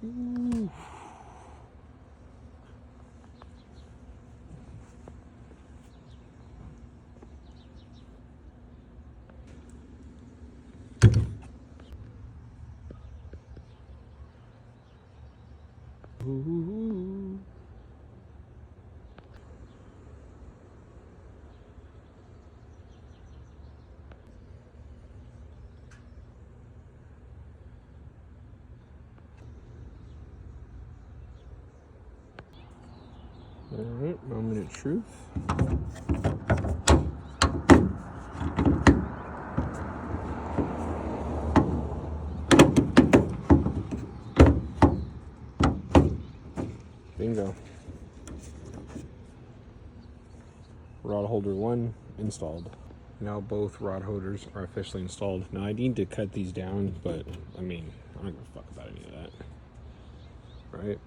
Ooh. Ooh. All right, moment of truth. Bingo. Rod holder 1 installed. Now both rod holders are officially installed. Now I need to cut these down, but I mean, I'm not gonna fuck about any of that. Right?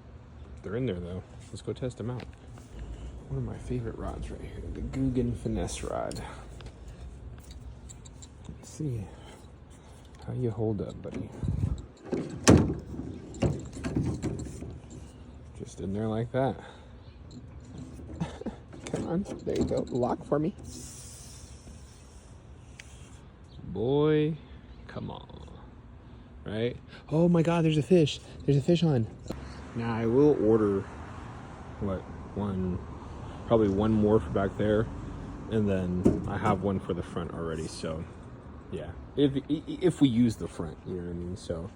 They're in there though. Let's go test them out. One of my favorite rods right here, the Guggen Finesse rod. Let's see how you hold up, buddy. Just in there like that. Come on, there you go. Lock for me. Boy, come on. Right? Oh my god, there's a fish. There's a fish on. Now I will order, probably one more for back there. And then I have one for the front already, so yeah. If we use the front, you know what I mean? So,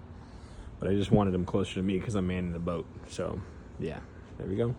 but I just wanted them closer to me because I'm manning the boat. So, yeah, there we go.